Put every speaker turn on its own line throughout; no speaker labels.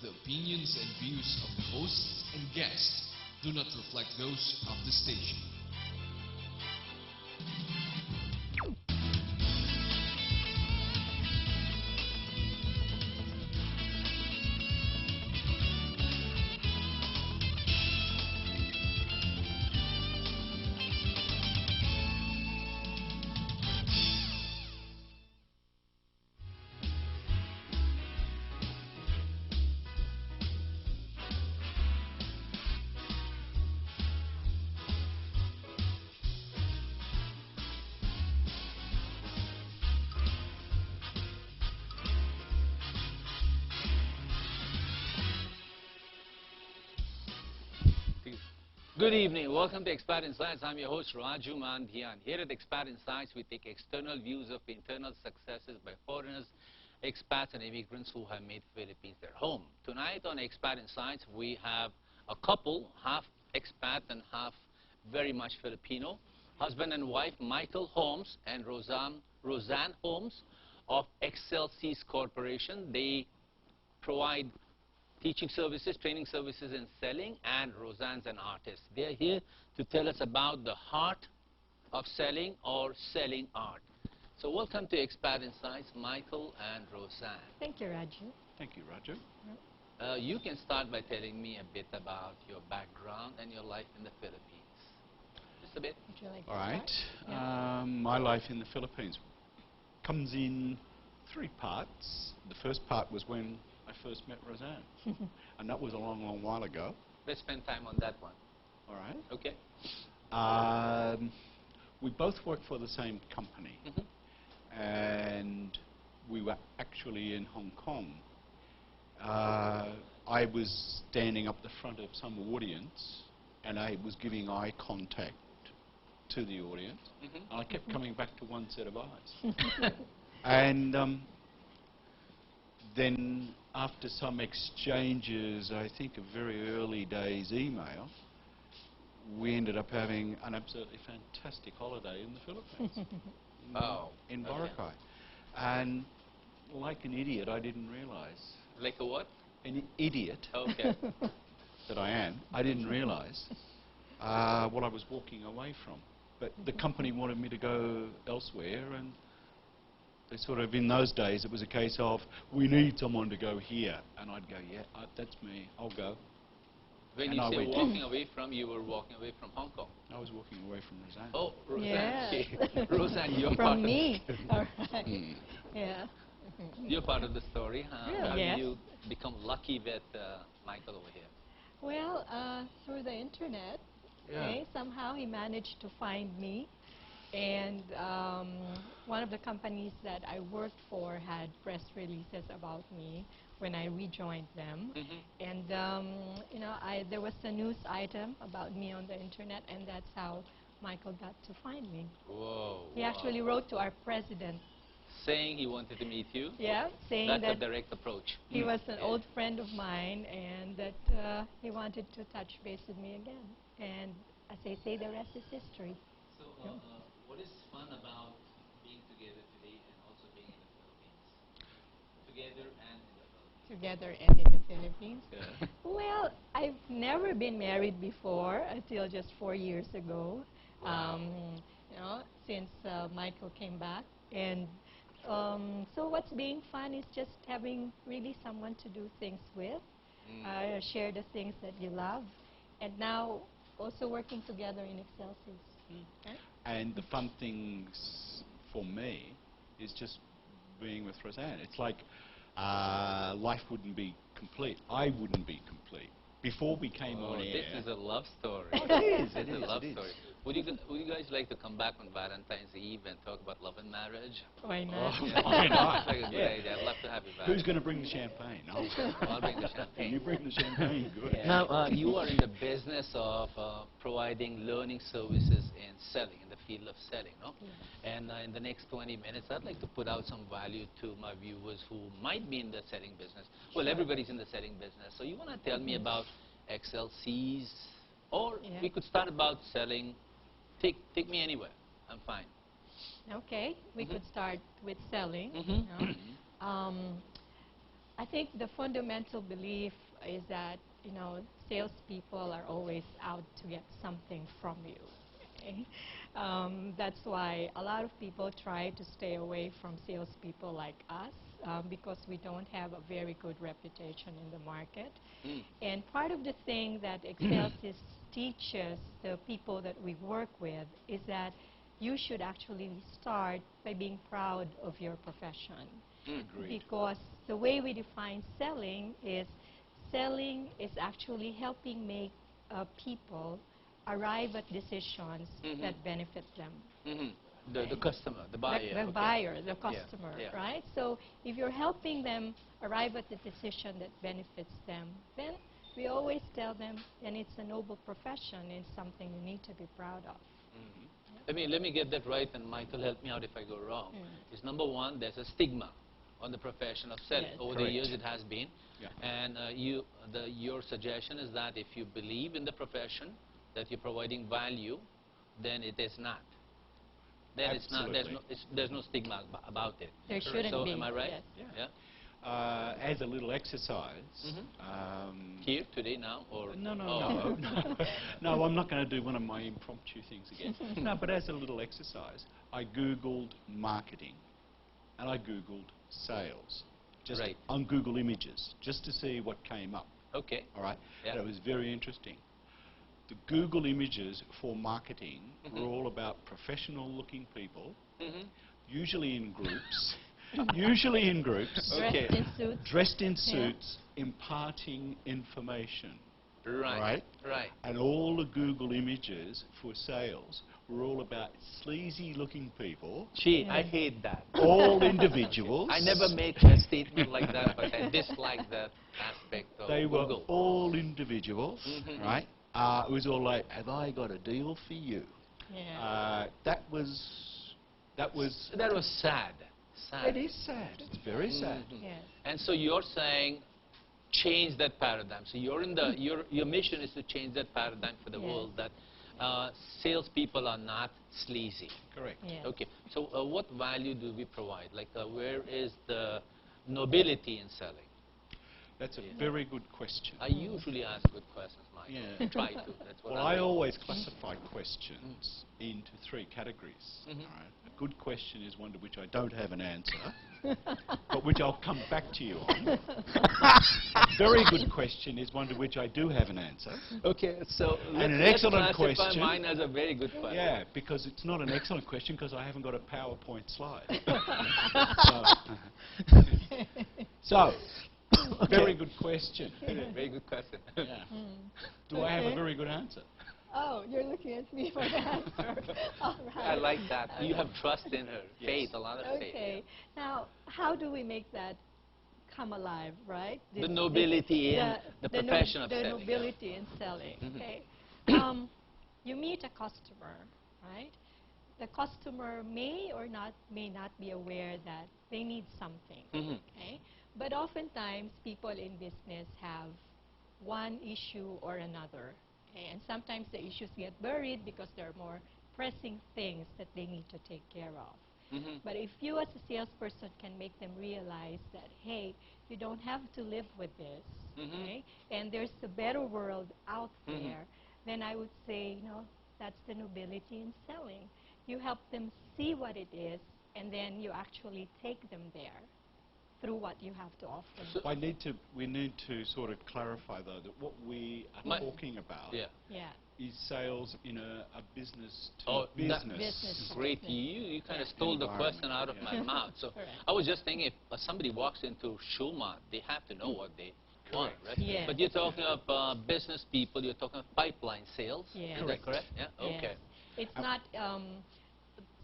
The opinions and views of the hosts and guests do not reflect those of the station.
Good evening. Welcome to Expat Insights. I'm your host, Raju Mandhyan. Here at Expat Insights, we take external views of internal successes by foreigners, expats, and immigrants who have made Philippines their home. Tonight on Expat Insights, we have a couple, half expat and half very much Filipino, husband and wife, Michael Holmes and Rosan Holmes of Exsellsys Corporation. They provide teaching services, training services in selling, and Rosan's an artist. They're here to tell us about the heart of selling or selling art. So welcome to Expat Insights, Michael and Rosan.
Thank you, Raju.
Thank you, Raju.
You can start by telling me a bit about your background and your life in the Philippines. Just a bit.
Would you like to
All right.
start? Yeah.
My life in the Philippines comes in three parts. The first part was when I first met Rosan, and that was a long, long while ago.
Let's spend time on that one.
All right.
Okay.
We both worked for the same company, and we were actually in Hong Kong. I was standing up the front of some audience, and I was giving eye contact to the audience, and I kept coming back to one set of eyes. And then after some exchanges, I think a very early days email, we ended up having an absolutely fantastic holiday in the Philippines. In Boracay. And like an idiot, I didn't realize.
Like a what?
An idiot
Okay.
that I am, I didn't realize what I was walking away from. But the company wanted me to go elsewhere, and they sort of, in those days, it was a case of, we need someone to go here. And I'd go, yeah, that's me, I'll go.
When
And
you
I
say
went.
walking away from, you were walking away from Hong Kong.
I was walking away from Rosan.
Oh, Rosan.
Yes.
Okay. Rosan, you're part
From
of
me. All right. Yeah.
You're part of the story.
Really?
How
Yes.
did you become lucky with Michael over here?
Well, through the internet, okay, somehow he managed to find me. And one of the companies that I worked for had press releases about me when I rejoined them. And, you know, there was a news item about me on the internet, and that's how Michael got to find me.
Whoa.
He actually wrote to our president.
Saying he wanted to meet you?
Yeah, saying
That's
that
a direct approach.
he was an old friend of mine, and that he wanted to touch base with me again. And as they say, the rest is history.
So, what is fun about being together today and also being in the Philippines? Together and in the Philippines.
Together and in the Philippines.
Yeah.
Well, I've never been married before until just 4 years ago.
Wow.
You know, since Michael came back, and so what's being fun is just having really someone to do things with, share the things that you love, and now also working together in Exsellsys. Okay?
And the fun things for me is just being with Rosan. It's like life wouldn't be complete. I wouldn't be complete. Before we came on air.
This is a love story.
It is,
This
it
is a
is,
love
it is.
story. Would you guys like to come back on Valentine's Eve and talk about love and marriage?
Why not?
Yeah.
Why not?
That's like a good
Yeah.
idea. I'd love to have you back.
Who's going to bring the champagne?
I'll bring the champagne.
You bring the champagne, good.
Yeah. Now, you are in the business of providing learning services in selling, in the field of selling, no?
Yes.
And in the next 20 minutes, I'd like to put out some value to my viewers who might be in the selling business. Well, everybody's in the selling business. So you want to tell me about Exsellsys, or we could start about selling. Take me anywhere. I'm fine.
Okay, we could start with selling.
Mm-hmm.
You know. I think the fundamental belief is that, you know, salespeople are always out to get something from you. Okay? That's why a lot of people try to stay away from salespeople like us because we don't have a very good reputation in the market. And part of the thing that Exsellsys teaches the people that we work with is that you should actually start by being proud of your profession.
Agreed.
Because the way we define selling is actually helping make people arrive at decisions that benefit them.
The customer, the buyer.
The buyer, the customer,
yeah.
right? So if you're helping them arrive at the decision that benefits them, then we always tell them, then it's a noble profession, it's something you need to be proud of.
Let me get that right, and Michael, help me out if I go wrong. Is number one, there's a stigma on the profession of selling.
Yes.
Over
Correct.
the years, it has been.
Yeah.
And your suggestion is that if you believe in the profession, that you're providing value, then it is not. Then it's not. There's no stigma about it.
There shouldn't
so
be.
am I right?
Yes.
Yeah.
As a little exercise.
Here today now or
No,
oh.
no, I'm not going to do one of my impromptu things again. No, but as a little exercise, I Googled marketing and I Googled sales. Just
Right.
on Google Images, just to see what came up.
Okay.
All right?
Yeah.
And it was very interesting. The Google Images for marketing were all about professional-looking people, usually in groups,
Okay.
Dressed in suits.
dressed in suits, imparting information.
Right.
And all the Google Images for sales were all about sleazy-looking people,
Gee, I hate that.
all individuals.
I never make a statement like that, but I dislike that aspect of
They were
Google.
all individuals, right? It was all like, have I got a deal for you?
Yeah.
That was
That was sad.
It is sad. It's very sad.
Yes.
And so you're saying change that paradigm. So you're in the your mission is to change that paradigm for the
Yes.
world that salespeople are not sleazy.
Correct.
Yes.
Okay. So what value do we provide? Like where is the nobility in selling?
That's a very good question.
I usually ask good questions, Mike.
Yeah.
Try to. That's what
Well,
I
I
do.
always classify questions into three categories. All right? A good question is one to which I don't have an answer, but which I'll come back to you on. A very good question is one to which I do have an answer.
Okay, so
And an
let's
excellent
classify
question.
mine as a very good question.
Yeah, because it's not an excellent question because I haven't got a PowerPoint slide. So, very good question.
Very good question.
Yeah. Do I have a very good answer?
Oh, you're looking at me for the answer. All right.
I like that. You have trust in her.
Yes.
Faith, a lot of faith.
Okay. Now, how do we make that come alive, right?
The nobility in the profession of
the
selling.
nobility in selling. Okay. You meet a customer, right? The customer may not be aware that they need something. Okay. But oftentimes, people in business have one issue or another. Okay? And sometimes the issues get buried because there are more pressing things that they need to take care of. But if you as a salesperson can make them realize that, hey, you don't have to live with this, okay? And there's a better world out there, then I would say, you know, that's the nobility in selling. You help them see what it is, and then you actually take them there through what you have to offer.
So
we need to sort of clarify though that what we are talking about is sales in a business to business.
Business.
Great. You kind of stole the question out of my mouth. So
Correct.
I was just thinking if somebody walks into Shulman, they have to know what they want, right?
Yes.
But you're talking about business people, you're talking pipeline sales.
Yes.
Is that correct? Yeah?
Yes.
Okay.
It's not,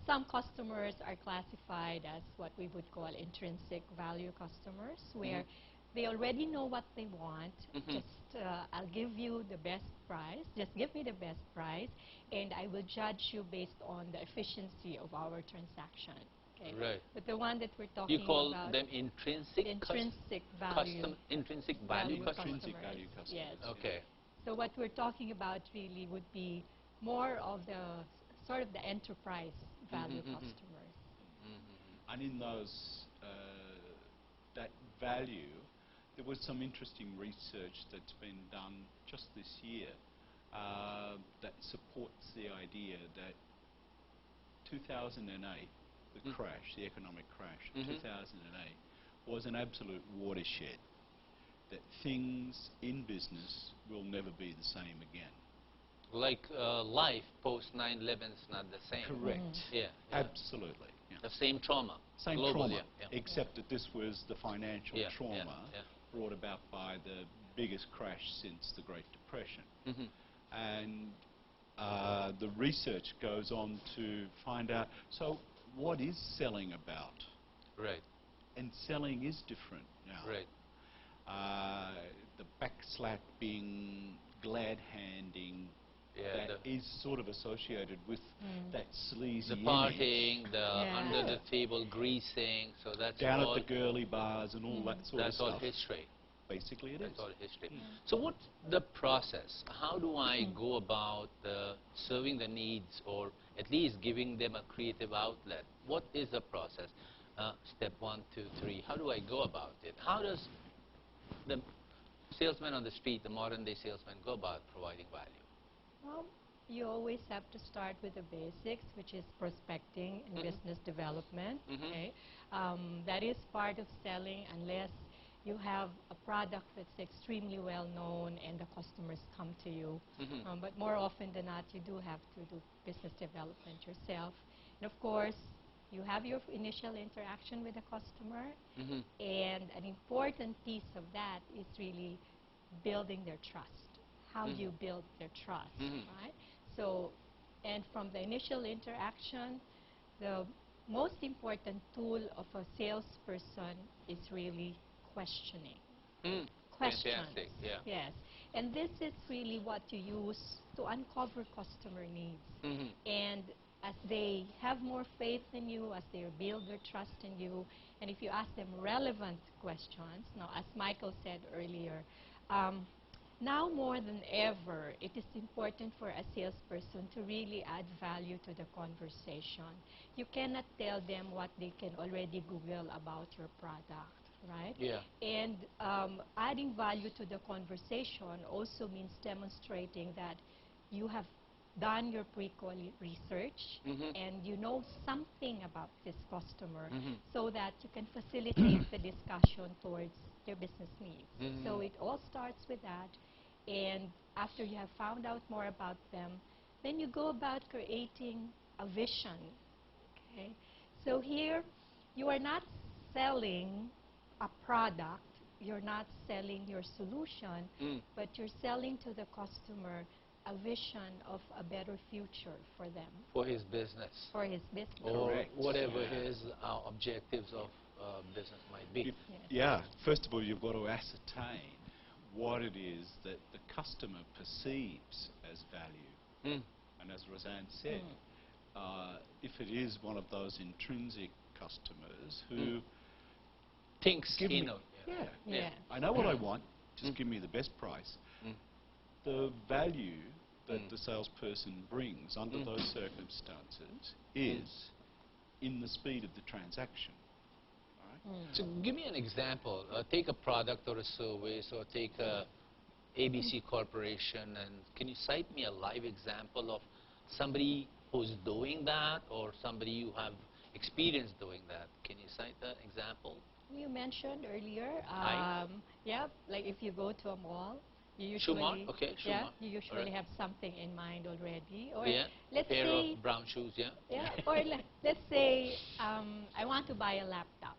some customers are classified as what we would call intrinsic value customers, where they already know what they want. Just, I'll give you the best price. Just give me the best price, and I will judge you based on the efficiency of our transaction. Okay?
Right.
But the one that we're talking
You call
about,
them intrinsic
value.
intrinsic value customers?
Intrinsic value customers.
Yes.
Okay.
So what we're talking about really would be more of the sort of the enterprise value customers.
And in those, that value there was some interesting research that's been done just this year that supports the idea that 2008, the crash, the economic crash of 2008, was an absolute watershed, that things in business will never be the same again.
Like life post 9/11 is not the same.
Correct.
Yeah.
Absolutely. Yeah.
The same trauma.
Same
global,
trauma,
yeah.
except that this was the financial trauma
yeah.
brought about by the biggest crash since the Great Depression. And the research goes on to find out, so what is selling about?
Right.
And selling is different now.
Right.
The backslapping, glad-handing, that is sort of associated with that sleazy
the partying,
image.
the under the table greasing, so that's
down
all
at the girly bars and all that sort of
that's
stuff.
all history.
Basically it is.
That's all history. So what's the process? How do I go about serving the needs, or at least giving them a creative outlet? What is the process? Step 1, 2, 3. How do I go about it? How does the salesman on the street, the modern day salesman, go about providing value?
Well, you always have to start with the basics, which is prospecting and business development. Okay, that is part of selling, unless you have a product that's extremely well known and the customers come to you. But more often than not, you do have to do business development yourself. And of course, you have your initial interaction with the customer, and an important piece of that is really building their trust. How you build their trust, right? So, and from the initial interaction, the most important tool of a salesperson is really questioning. Questions.
Fantastic, yeah.
Yes. And this is really what you use to uncover customer needs. And as they have more faith in you, as they build their trust in you, and if you ask them relevant questions, now as Michael said earlier, now more than ever, it is important for a salesperson to really add value to the conversation. You cannot tell them what they can already Google about your product, right?
Yeah.
And adding value to the conversation also means demonstrating that you have done your pre-call research and you know something about this customer so that you can facilitate the discussion towards their business needs. So it all starts with that, and after you have found out more about them, then you go about creating a vision. Okay? So here, you are not selling a product, you're not selling your solution, but you're selling to the customer a vision of a better future for them.
For his business.
For his business.
Or
Correct.
whatever his objectives of business might be.
Yeah, first of all, you've got to ascertain what it is that the customer perceives as value. And as Rosan said, if it is one of those intrinsic customers who
thinks
give
he
me,
knows.
I know what I want, just give me the best price. The value that the salesperson brings under those circumstances is in the speed of the transaction.
So give me an example. Take a product or a service, or take a ABC Corporation, and can you cite me a live example of somebody who's doing that, or somebody you have experience doing that? Can you cite the example?
You mentioned earlier, like if you go to a mall, you usually, you usually have something in mind already. Or let's
pair
say,
of brown shoes,
or let's say I want to buy a laptop.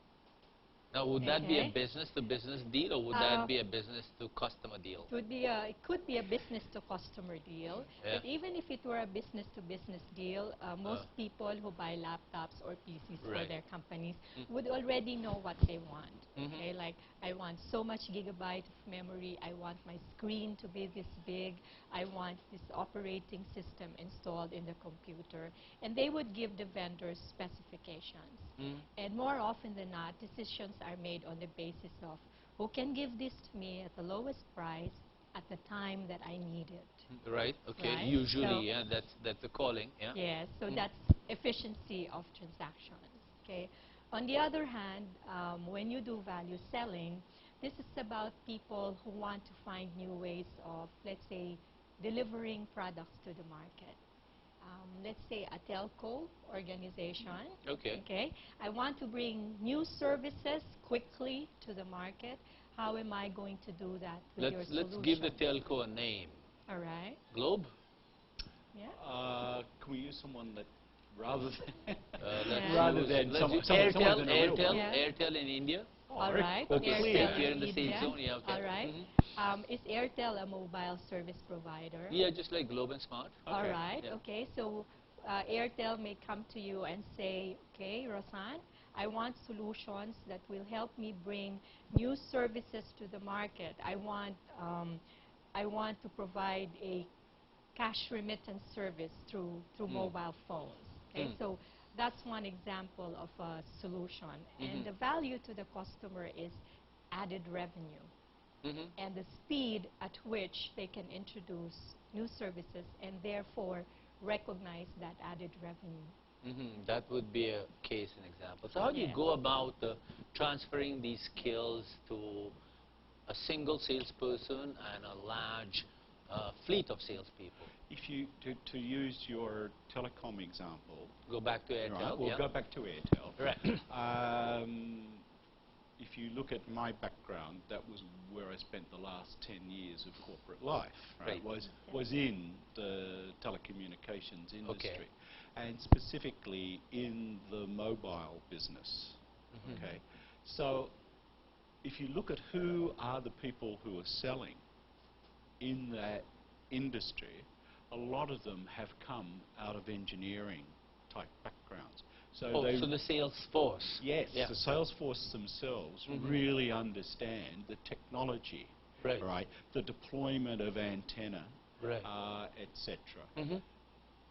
Now, would that be a business-to-business deal, or would that be a business-to-customer deal?
It could be a business-to-customer deal. But even if it were a business-to-business deal, most people who buy laptops or PCs for their companies would already know what they want. Okay, like I want so much gigabyte of memory. I want my screen to be this big. I want this operating system installed in the computer. And they would give the vendors specifications. And more often than not, decisions are made on the basis of who can give this to me at the lowest price at the time that I need it.
Right, okay.
Right?
Usually,
So
that's the calling,
Yes, so that's efficiency of transactions. Okay. On the other hand, when you do value selling, this is about people who want to find new ways of, let's say, delivering products to the market. Let's say a telco organization.
Okay.
Okay. I want to bring new services quickly to the market. How am I going to do that with your solution?
Let's give the telco a name.
All right.
Globe?
Yeah.
Can we use someone that rather than
Let's
someone
use Airtel,
in a real
Airtel,
one?
Yeah.
Airtel in India.
All right.
Okay,
Airtel
if you're in the same
India.
zone, yeah, okay.
All right. Is Airtel a mobile service provider?
Yeah, just like Globe and Smart.
All right.
Yeah.
Okay. So Airtel may come to you and say, okay, Rosan, I want solutions that will help me bring new services to the market. I want to provide a cash remittance service through mobile phones. Okay. So that's one example of a solution. And the value to the customer is added revenue. And the speed at which they can introduce new services and therefore recognize that added revenue.
That would be a case and example. So how do you go about transferring these skills to a single salesperson and a large fleet of salespeople?
If you, to use your telecom example,
Go back to Airtel.
right, we'll
yeah.
go back to Airtel.
Right.
If you look at my background, that was where I spent the last 10 years of corporate life, right? Was in the telecommunications industry, and specifically in the mobile business. Okay, so if you look at who are the people who are selling in that industry, a lot of them have come out of engineering type backgrounds. So
so the sales force.
yes,
Yeah.
the sales force themselves really understand the technology, right? The deployment of antenna,
Right.
etc.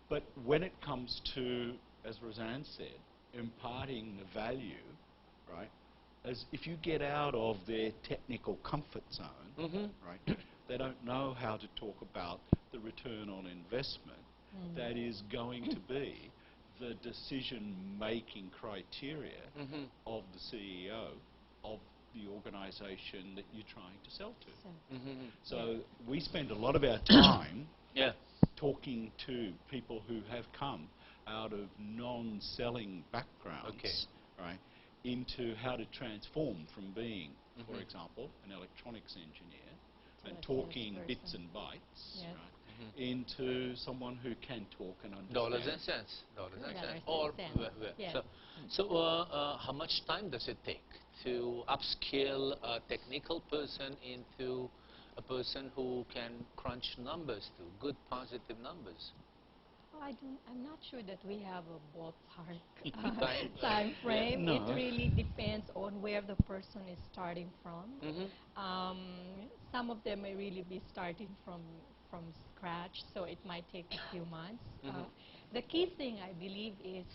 But when it comes to, as Rosan said, imparting the value, right? As if you get out of their technical comfort zone, right? They don't know how to talk about the return on investment that is going to be the decision-making criteria of the CEO of the organisation that you're trying to sell to. So we spend a lot of our time talking to people who have come out of non-selling backgrounds, right, into how to transform from being, for example, an electronics engineer and talking bits and bytes, right, into someone who can talk and understand.
Dollars and cents. So how much time does it take to upskill a technical person into a person who can crunch numbers to good positive numbers?
I'm not sure that we have a ballpark time frame.
No.
It really depends on where the person is starting from. Some of them may really be starting from scratch, so it might take a few months. The key thing, I believe, is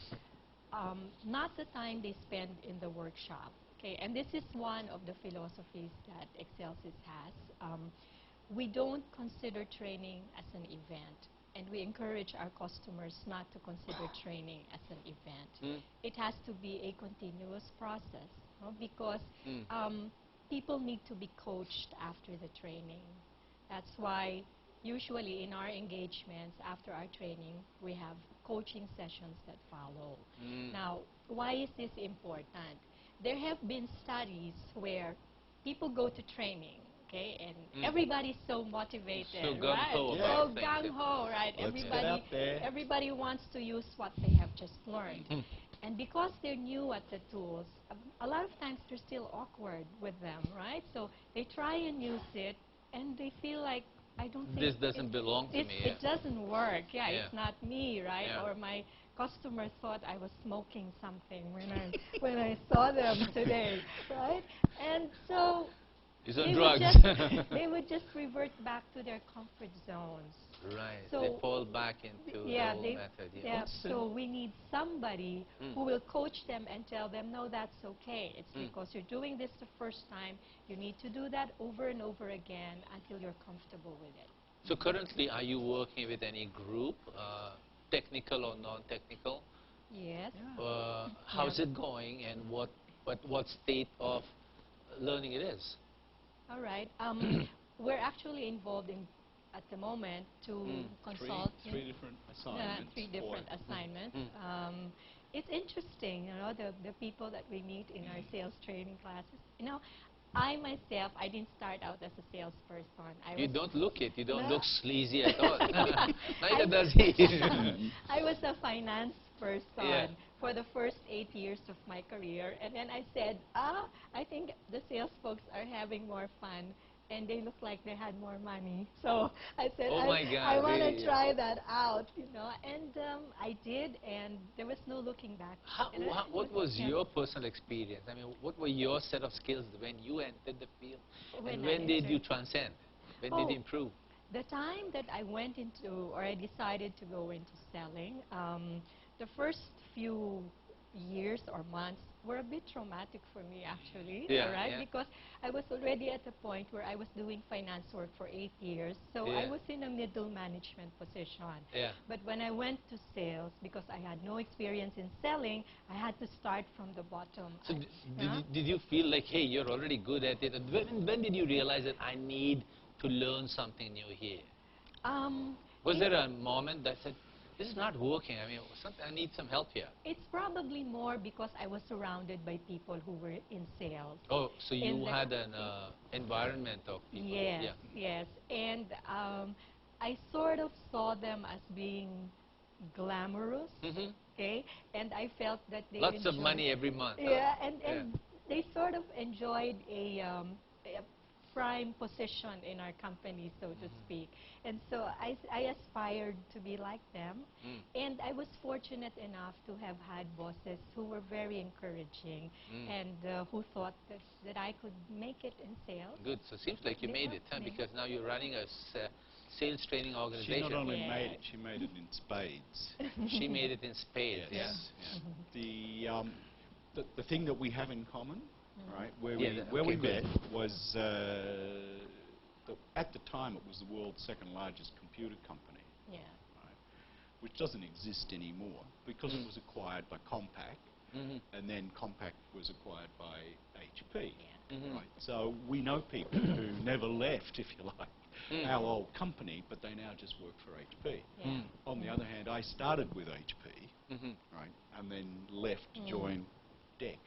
not the time they spend in the workshop. Okay, and this is one of the philosophies that Exsellsys has. We don't consider training as an event, and we encourage our customers not to consider training as an event. It has to be a continuous process, because people need to be coached after the training. That's why usually in our engagements after our training, we have coaching sessions that follow. Now, why is this important? There have been studies where people go to training, okay, and everybody's so motivated,
so
right?
gung-ho
So
about things.
gung-ho, right?
Let's get out there.
Everybody wants to use what they have just learned. And because they're new at the tools, a lot of times they're still awkward with them, right? So they try and use it, and they feel like, I don't think
This doesn't belong to me.
it doesn't work.
Yeah.
It's not me, right?
Yeah.
Or my customer thought I was smoking something when I saw them today, right? And so
He's on
they
drugs.
they would just revert back to their comfort zones.
Right.
So
they fall back into the old method.
Yeah. So we need somebody who will coach them and tell them, no, that's okay. It's because you're doing this the first time. You need to do that over and over again until you're comfortable with it.
So currently, are you working with any group, technical or non-technical?
Yes.
How's it going, and what state of learning it is?
All right. We're actually involved in, at the moment, to consult
Three different assignments.
three different assignments. It's interesting, you know, the people that we meet in our sales training classes. You know, I myself, I didn't start out as a salesperson.
You don't look it. You don't
No.
look sleazy at all. Neither does he.
I was a finance person
Yeah.
for the first 8 years of my career, and then I said, I think the sales folks are having more fun, and they look like they had more money. So I said,
Oh my God,
I want
really?
to try that out, you know. And I did, and there was no looking back. And
What was
yeah.
your personal experience? I mean, what were your set of skills when you entered the field?
When
And
I
when did you
entered.
transcend? When
Oh.
did you improve?
The time that I went into, or I decided to go into selling, the first few years or months were a bit traumatic for me, actually,
Yeah,
all right?
yeah.
Because I was already at the point where I was doing finance work for 8 years, so I
Yeah.
was in a middle management position.
Yeah.
But when I went to sales, because I had no experience in selling, I had to start from the bottom.
So did you feel like, hey, you're already good at it? And when did you realize that I need to learn something new here? Was there a moment that said, this is not working, I mean, I need some help here?
It's probably more because I was surrounded by people who were in sales.
Oh, so
In
you
the-
had an environment of people.
Yes,
Yeah.
yes. And I sort of saw them as being glamorous, okay? And I felt that they
Lots of
enjoyed-
money every month.
Yeah, and they sort of enjoyed a prime position in our company, so to speak. And so I aspired to be like them. And I was fortunate enough to have had bosses who were very encouraging and who thought that I could make it in sales.
Good. So it seems like you
They
made it,
helped
huh?
me.
Because now you're running a sales training
She
organization.
not only
Yeah.
made it, she made it in spades.
She made it in spades.
Yes. Yeah. The thing that we have in common, right, where
Yeah,
we
okay, good.
met was at the time it was the world's second largest computer company,
Yeah.
right, which doesn't exist anymore because it was acquired by Compaq, and then Compaq was acquired by HP.
Yeah.
Right. So we know people who never left, if you like, our old company, but they now just work for HP.
Yeah.
On the other hand, I started with HP, right, and then left to join DEC,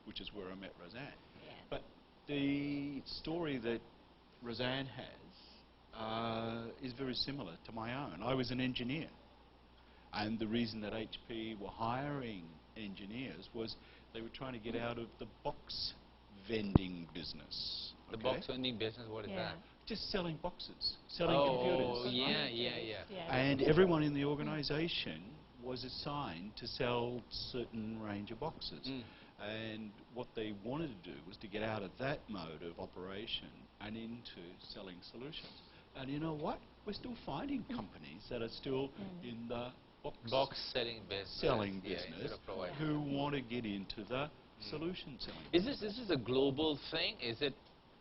which is where I met Rosan.
Yeah.
But the story that Rosan has is very similar to my own. I was an engineer, and the reason that HP were hiring engineers was they were trying to get out of the box vending business.
The
okay?
box vending business, what is
Yeah.
that?
Just selling boxes, selling
Oh,
computers.
yeah,
right?
yeah, yeah.
Yeah.
And everyone in the organisation was assigned to sell certain range of boxes. And what they wanted to do was to get out of that mode of operation and into selling solutions. And you know what? We're still finding companies that are still in the
Box selling business.
selling
Yeah,
business
instead of providing.
who want to get into the solution selling.
Is this a global thing? Is it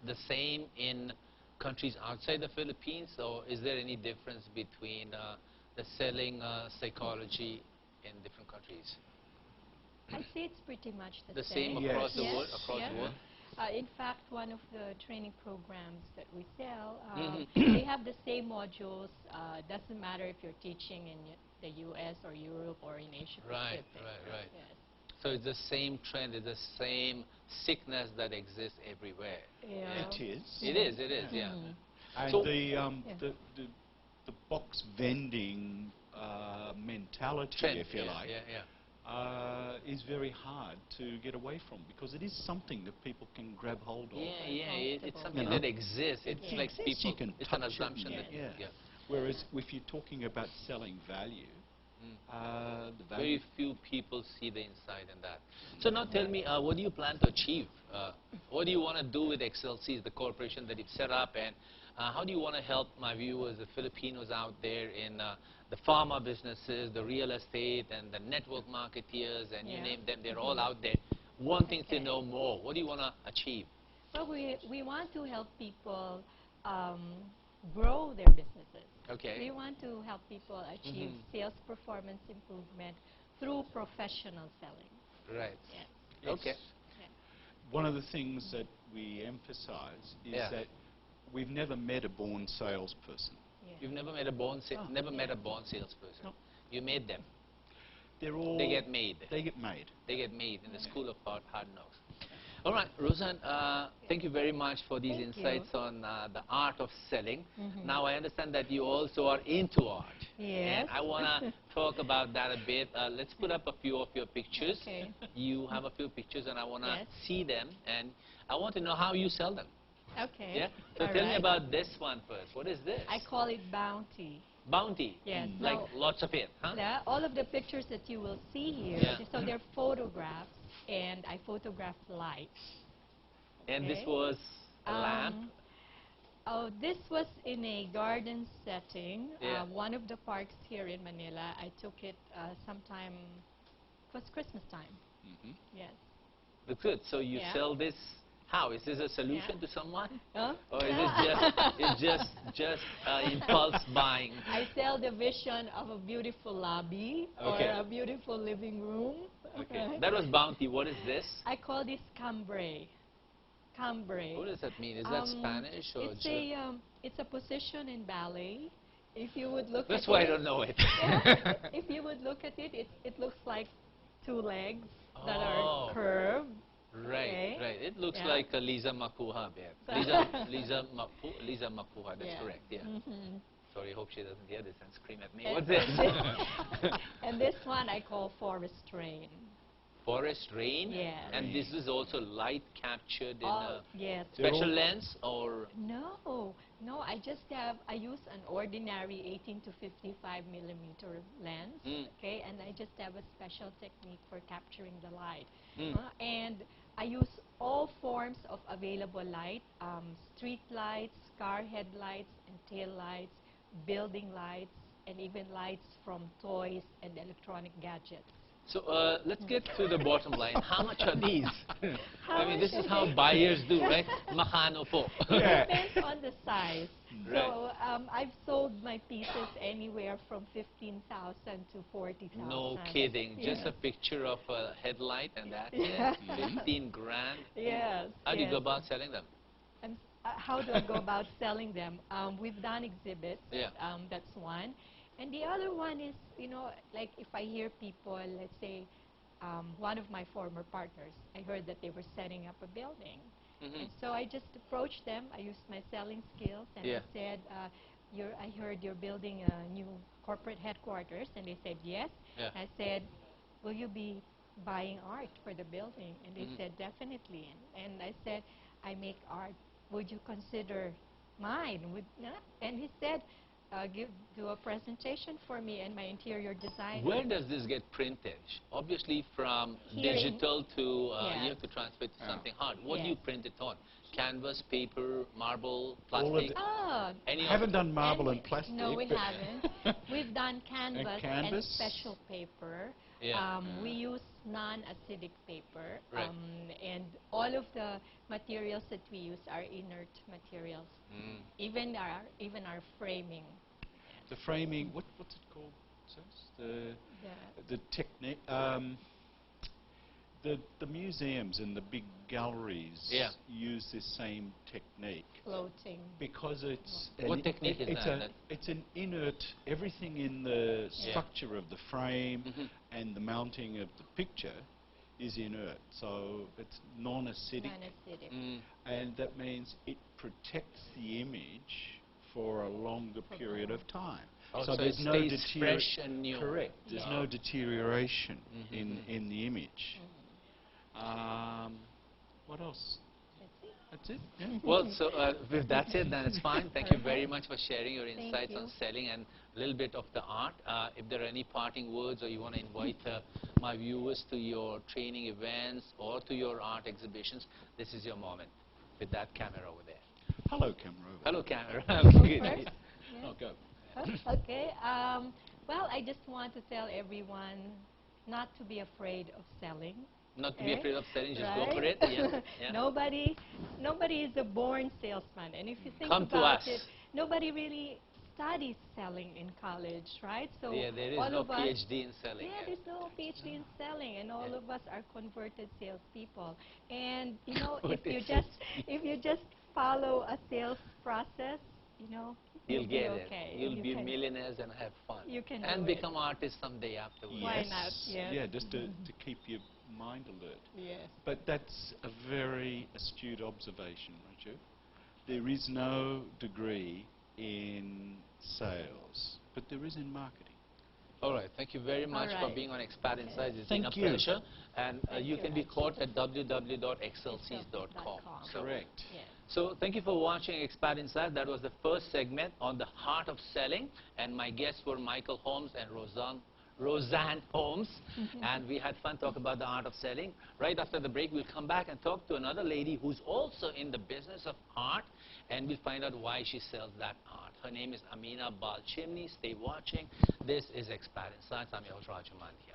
the same in countries outside the Philippines, or is there any difference between the selling psychology in different countries?
I'd say it's pretty much
The same
Yes.
across the
Yes,
world? Across
yes.
the world?
In fact, one of the training programs that we sell, they have the same modules. Doesn't matter if you're teaching in the U.S. or Europe or in Asia
Right,
Pacific.
right.
Yes.
So it's the same trend, it's the same sickness that exists everywhere.
Yeah.
It is.
It is, yeah.
And
So-
the box vending mentality,
Trend,
if you
yeah,
like, is very hard to get away from because it is something that people can grab hold of.
It's
Comfortable.
something
You know?
that exists. It's
Yeah.
like
Exists,
people,
you can
it's an
touch it
assumption
and
that,
yeah. Whereas if you're talking about selling value, the value
very few people see the inside in that. So now tell me, what do you plan to achieve? What do you want to do with Exsellsys, the corporation that you've set up, and how do you want to help my viewers, the Filipinos out there in the pharma businesses, the real estate, and the network marketeers, and you
Yeah.
name them, they're all out there wanting to
Okay.
know more. What do you want to achieve?
Well, we want to help people grow their businesses.
Okay.
We want to help people achieve sales performance improvement through professional selling.
Right.
Yes.
Okay.
Yeah.
one of the things that we emphasize is
Yeah.
that we've never met a born salesperson.
Yeah.
You've never met a born salesperson.
No.
You made them.
They're all...
They get made.
They get made.
They get made in the School of Hard Knocks. All right, Rosan, thank you very much for these
Thank
insights
you.
on the art of selling.
Mhm.
Now I understand that you also are into art.
Yes.
And I want to talk about that a bit. Let's put up a few of your pictures.
Okay.
You have a few pictures and I want to
Yes.
see them. And I want to know how you sell them.
Okay.
Yeah? So
All
tell me
right.
about this one first. What is this?
I call it bounty.
Bounty.
Yes.
Like
Now,
lots of it, huh?
yeah, all of the pictures that you will see here,
Yeah.
so they're photographs, and I photograph light.
And this
Okay.
was a lamp.
Oh, this was in a garden setting.
Yeah.
One of the parks here in Manila. I took it sometime, it was Christmas time.
Mhm.
Yes.
Looks good. So you
Yeah.
sell this. How is this a solution
Yeah.
to someone,
Huh?
or is it just impulse buying?
I sell the vision of a beautiful lobby
Okay.
or a beautiful living room.
Okay,
Right?
that was bounty. What is this?
I call this cambre. Cambre.
What does that mean? Is that Spanish or
It's
German?
it's a position in ballet. If you would look
That's
at
why I
it,
don't know it.
yeah, if you would look at it, it looks like two legs that
Oh.
are curved.
Right,
Okay.
right. It looks
Yeah.
like a Lisa Makuha bit. Lisa Makuha. That's
Yeah.
correct. Yeah.
Mhm.
Sorry, hope she doesn't hear this and scream at me.
And-
What's this?
And this one I call forest rain.
Forest rain.
Yes.
And this is also light captured in
All,
a
yes.
special lens, or
No, I use an ordinary 18 to 55 millimeter lens, okay, and I just have a special technique for capturing the light. And I use all forms of available light, street lights, car headlights and tail lights, building lights, and even lights from toys and electronic gadgets.
So let's get to the bottom line. How much are these?
How
I mean, this
much
is
are
how
they?
buyers do, right? Makano po.
Yeah.
Depends on the size.
Right.
So I've sold my pieces anywhere from 15,000 to 40,000.
No kidding.
Yes.
Just a picture of a headlight and that's
Yeah.
it. 15 grand.
Yes.
How do you
yes.
go about selling them?
How do I go about selling them? We've done exhibits.
Yeah.
That's one. And the other one is, like if I hear people, let's say, one of my former partners, I heard that they were setting up a building. And so I just approached them. I used my selling skills, and
Yeah.
I said, I heard you're building a new corporate headquarters. And they said, yes.
Yeah.
I said, will you be buying art for the building? And they said, definitely. And I said, I make art. Would you consider mine? And he said, do a presentation for me and my interior design.
Where does this get printed? Obviously from
Here in-
digital to, you
Yes.
have to transfer it to
Yeah.
something hard. What do you
Yes.
print it on? Canvas, paper, marble,
All of
plastic?
it.
Any
I
of
haven't
it?
done marble
And
and plastic.
No, we
but
haven't. We've done canvas and
canvas?
special paper.
Yeah.
We use non-acidic paper.
Right.
And all of the materials that we use are inert materials. Even our framing.
The framing, what's it called? Sis?
The
The technique. The museums and the big galleries
Yeah.
use this same technique
floating.
because it's
What technique is
it's
that?
it's an inert. Everything in the
Yeah.
structure of the frame
Mhm.
and the mounting of the picture is inert, so it's non-acidic,
Non-acidic.
and that means it protects the image for a longer period of time.
Oh, so
there's
it
no
stays fresh and new.
Correct. There's
Yeah.
no deterioration
Mhm.
in the image. What else? That's it. Yeah.
Well, so if that's it, then it's fine. Thank you very much for sharing your
Thank
insights on
you.
selling and a little bit of the art. If there are any parting words or you want to invite my viewers to your training events or to your art exhibitions, this is your moment with that camera over there.
Hello, camera. over
Hello, camera.
Go
Good.
first.
there.
Yeah.
Oh, go.
Okay. Well, I just want to tell everyone not to be afraid of selling.
Not to be
Okay?
afraid of selling, just
Right?
go for it. Yeah. Yeah.
Nobody is a born salesman, and if you think
Come to
about
us.
it, nobody really study selling in college, right? So
Yeah, there is
all
no
of us,
PhD in selling.
yeah, there's no PhD in selling, and all
Yeah.
of us are converted salespeople. And you know,
Converted
if you just follow a sales process, you know,
You'll
you'll be
get it.
okay.
You'll
You
be
can-
millionaires and have fun.
You can
and
do it.
become artists someday afterwards.
Why
Yes.
not? Yes.
Yeah, just to keep your mind alert.
Yes.
But that's a very astute observation, Raju. There is no degree in sales, but there is in marketing.
All right. Thank you very much for
right.
being on Expat Insights. It's
Thank
been a
you.
pleasure. And
Thank
you
you,
can be
Raju.
caught at www.exsellsys.com.
Correct.
Yes.
So thank you for watching Expat Insights. That was the first segment on the heart of selling. And my guests were Michael Holmes and Rosan Holmes. And we had fun talking about the art of selling. Right after the break, we'll come back and talk to another lady who's also in the business of art. And we'll find out why she sells that art. Her name is Amina Balchimni. Stay watching. This is Expat Insights. I'm your host, Raju Mandhyan.